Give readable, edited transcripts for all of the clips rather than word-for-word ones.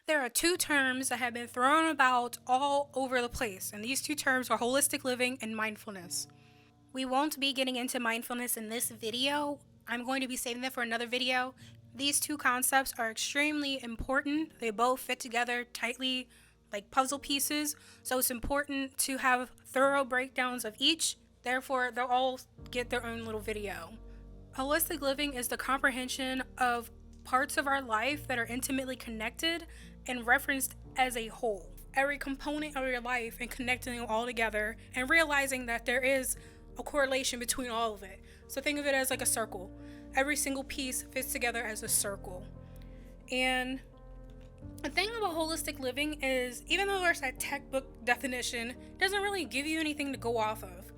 There are two terms that have been thrown about all over the place, and these two terms are holistic living and mindfulness. We won't be getting into mindfulness in this video. I'm going to be saving that for another video. These two concepts are extremely important. They both fit together tightly like puzzle pieces, so it's important to have thorough breakdowns of each. Therefore, they'll all get their own little video. Holistic living is the comprehension of parts of our life that are intimately connected and referenced as a whole. Every component of your life and connecting them all together and realizing that there is a correlation between all of it. So think of it as like a circle. Every single piece fits together as a circle. And the thing about holistic living is, even though there's that textbook definition, it doesn't really give you anything to go off of.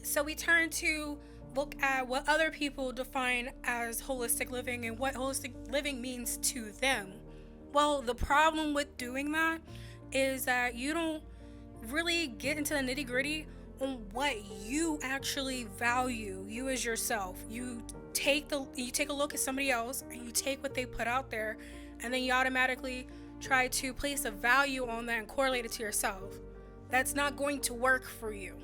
So we turn to look at what other people define as holistic living and what holistic living means to them. Well, the problem with doing that is that you don't really get into the nitty-gritty on what you actually value, you as yourself. You take a look at somebody else and you take what they put out there, and then you automatically try to place a value on that and correlate it to yourself. That's not going to work for you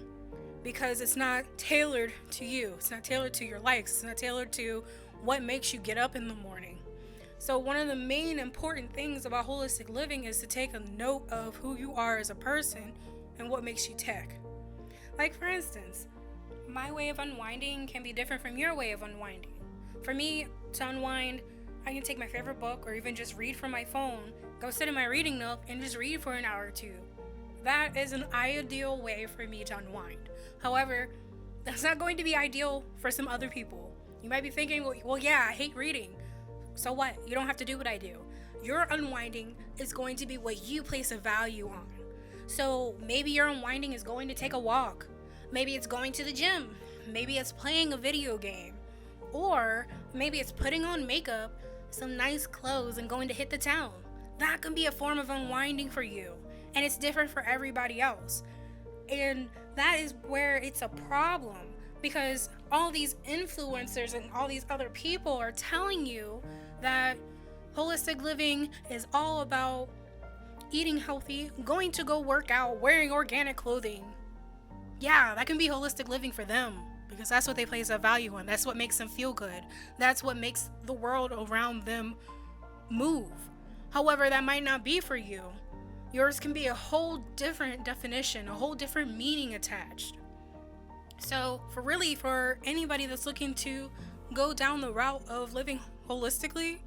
because it's not tailored to you. It's not tailored to your likes. It's not tailored to what makes you get up in the morning. So one of the main important things about holistic living is to take a note of who you are as a person and what makes you tick. Like, for instance, my way of unwinding can be different from your way of unwinding. For me, to unwind, I can take my favorite book or even just read from my phone, go sit in my reading nook and just read for an hour or two. That is an ideal way for me to unwind. However, that's not going to be ideal for some other people. You might be thinking, well, yeah, I hate reading. So what? You don't have to do what I do. Your unwinding is going to be what you place a value on. So maybe your unwinding is going to take a walk. Maybe it's going to the gym. Maybe it's playing a video game. Or maybe it's putting on makeup, some nice clothes, and going to hit the town. That can be a form of unwinding for you. And it's different for everybody else. And that is where it's a problem, because all these influencers and all these other people are telling you that holistic living is all about eating healthy, going to go work out, wearing organic clothing. Yeah, that can be holistic living for them because that's what they place a value on. That's what makes them feel good. That's what makes the world around them move. However, that might not be for you. Yours can be a whole different definition, a whole different meaning attached. So for anybody that's looking to go down the route of living holistically,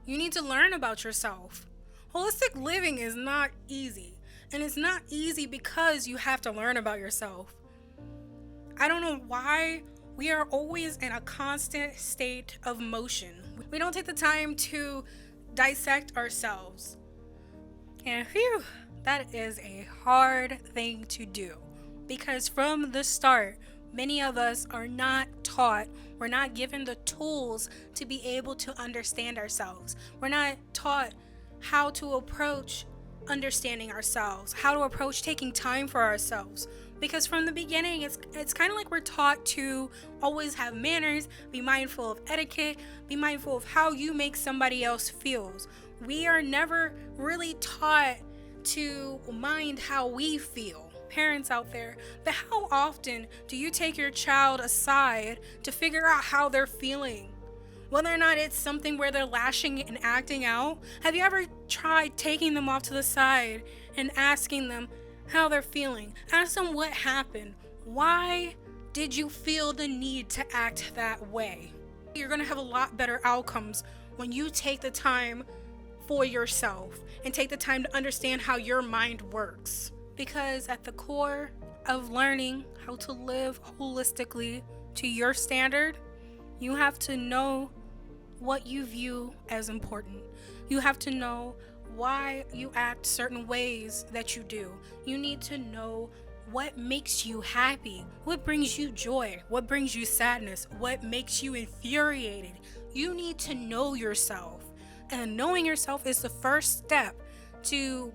you need to learn about yourself. Holistic living is not easy. And it's not easy because you have to learn about yourself. I don't know why we are always in a constant state of motion. We don't take the time to dissect ourselves. And phew, that is a hard thing to do. Because from the start, many of us are not taught, we're not given the tools to be able to understand ourselves. We're not taught how to approach understanding ourselves, how to approach taking time for ourselves. Because from the beginning, it's kind of like we're taught to always have manners, be mindful of etiquette, be mindful of how you make somebody else feels. We are never really taught to mind how we feel. Parents out there, but how often do you take your child aside to figure out how they're feeling? Whether or not it's something where they're lashing and acting out, have you ever tried taking them off to the side and asking them how they're feeling? Ask them what happened. Why did you feel the need to act that way? You're going to have a lot better outcomes when you take the time for yourself and take the time to understand how your mind works. Because at the core of learning how to live holistically to your standard, you have to know what you view as important. You have to know why you act certain ways that you do. You need to know what makes you happy, what brings you joy, what brings you sadness, what makes you infuriated. You need to know yourself. And knowing yourself is the first step to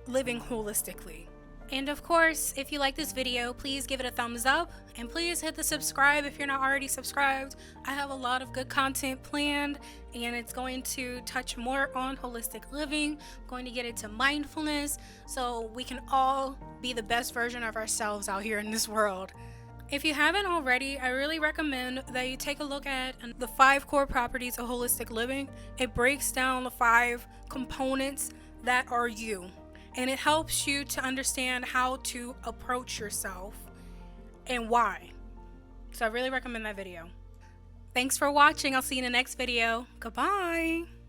living holistically. And of course, if you like this video, please give it a thumbs up and please hit the subscribe if you're not already subscribed. I have a lot of good content planned and it's going to touch more on holistic living, going to get into mindfulness so we can all be the best version of ourselves out here in this world. If you haven't already, I really recommend that you take a look at the 5 core properties of holistic living. It breaks down the 5 components that are you, and it helps you to understand how to approach yourself and why. So I really recommend that video. Thanks for watching. I'll see you in the next video. Goodbye.